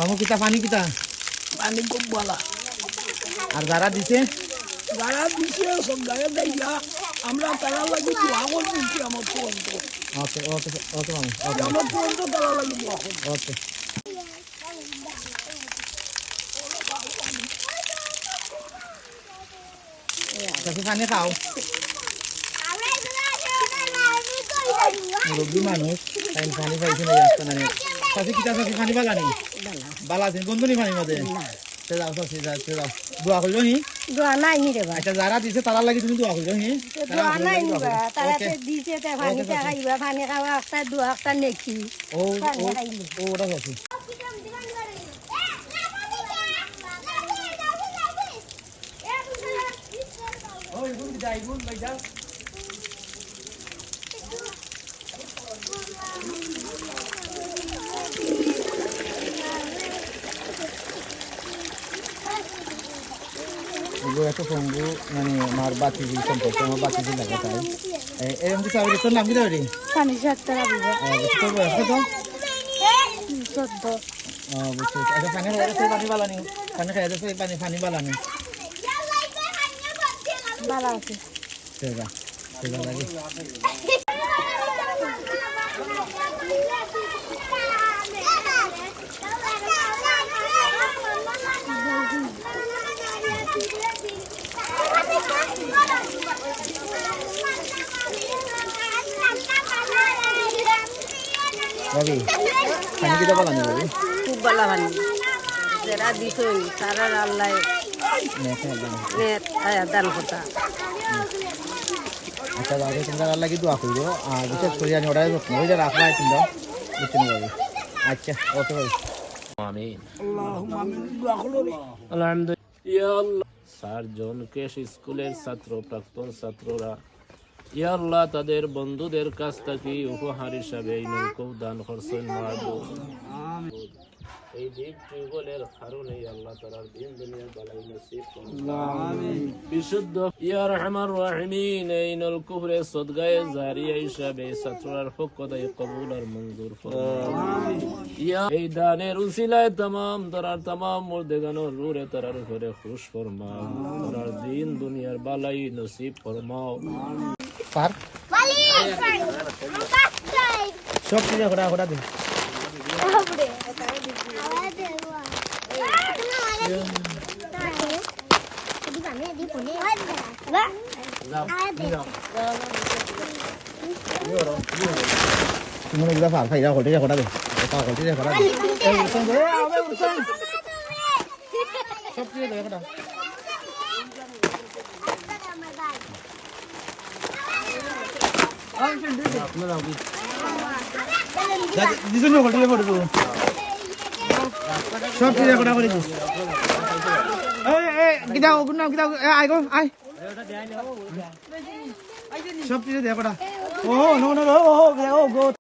মামু কিতা পানি কিতা পানি খুব ভালো আর যারা দিছে সব গায়ে গাইয়া আমরা তারা লাগি দোয়া করছি আমার পর্যন্ত ওকে ওকে ওকে মামু ওকে আমার পর্যন্ত তারা লাগি দোয়া করছি ওকে kasi পানি খাও মুরব্বী মানুষ টাইম পানি পাইছে না আসতে না সাথে কিতা সাথে পানি বালানি বালা আছে বন্ধু নি পানি মধ্যে সে যাও সে যাও দোয়া করলো নি দোয়া নাই নি রে ভাই আচ্ছা যারা দিছে তারা লাগি তুমি দোয়া করলো নি দোয়া নাই নি ভাই তারা তে দিছে তে পানি তে খাইবা পানি খাওয়া একটা দোয়া একটা নেকি ও ও ওটা আছে ওই গুন যাই গুন ভাই যাও এগুলো একটা সঙ্গু মানে আমার বাতি সম্পর্কে আমার বাতি লাগে তাই এরকম কিছু আগে তোর নাম কি দেবে পানি সাতটা রাখবো তোর বয়স কত 14 বুঝছি আচ্ছা পানি খাই পানি বালানি পানি খাই পানি পানি বালানি ভালো আছে সেবা সেবা লাগে Babi, panik kita apa lagi babi? খুব ভালো পানি যারা দিছই তারা আল্লাহ নেট আয়া দান কথা আচ্ছা বাবু তোমরা আল্লাহ কি দোয়া করো আর বিশেষ করে জানি ওটা যত্ন হয়ে রাখবা তোমরা বুঝতে পারবে আচ্ছা ওকে ভাই আমিন আল্লাহুম্মা আমিন দোয়া করো রে আলহামদুলিল্লাহ ইয়া আল্লাহ সারজনকে স্কুলের ছাত্র প্রাক্তন ছাত্ররা ইয়া আল্লাহ তাদের বন্ধুদের কাছ থেকে উপহার হিসাবে এই নৌকো দান করছেন মাহবুব এই দ্বীপ টিউবওয়েলের কারণে আল্লাহ তাআলার দিন দুনিয়ার বালাই নসিব করুন আমিন বিশুদ্ধ ইয়া রহমান রহিমিন এই নলকুফরে সদগায়ে জারিয়া হিসাবে ছাত্রর হক কদাই কবুল আর মঞ্জুর ফরমাও আমিন ইয়া এই দানের উসিলায় तमाम তারার तमाम মুর্দেগানোর রূহে তারার উপরে খুশ ফরমাও তারার দিন দুনিয়ার বালাই নসিব ফরমাও আমিন পার সব কিছু ঘোড়া ঘোড়া দিন তুমি এগুলা ফাল ফাইরা ঘটে ঘোড়া দে পাওয়া ঘটে ঘোড়া দে সব কিছু ঘোড়া ঘোড়া দিছেন ঘটে ঘটে তো সব কিছু ঘোড়া করে দিস কিটা ওগুন নাম কিটা আই গো আই সব কিছু দেখো ও নো নো ও গো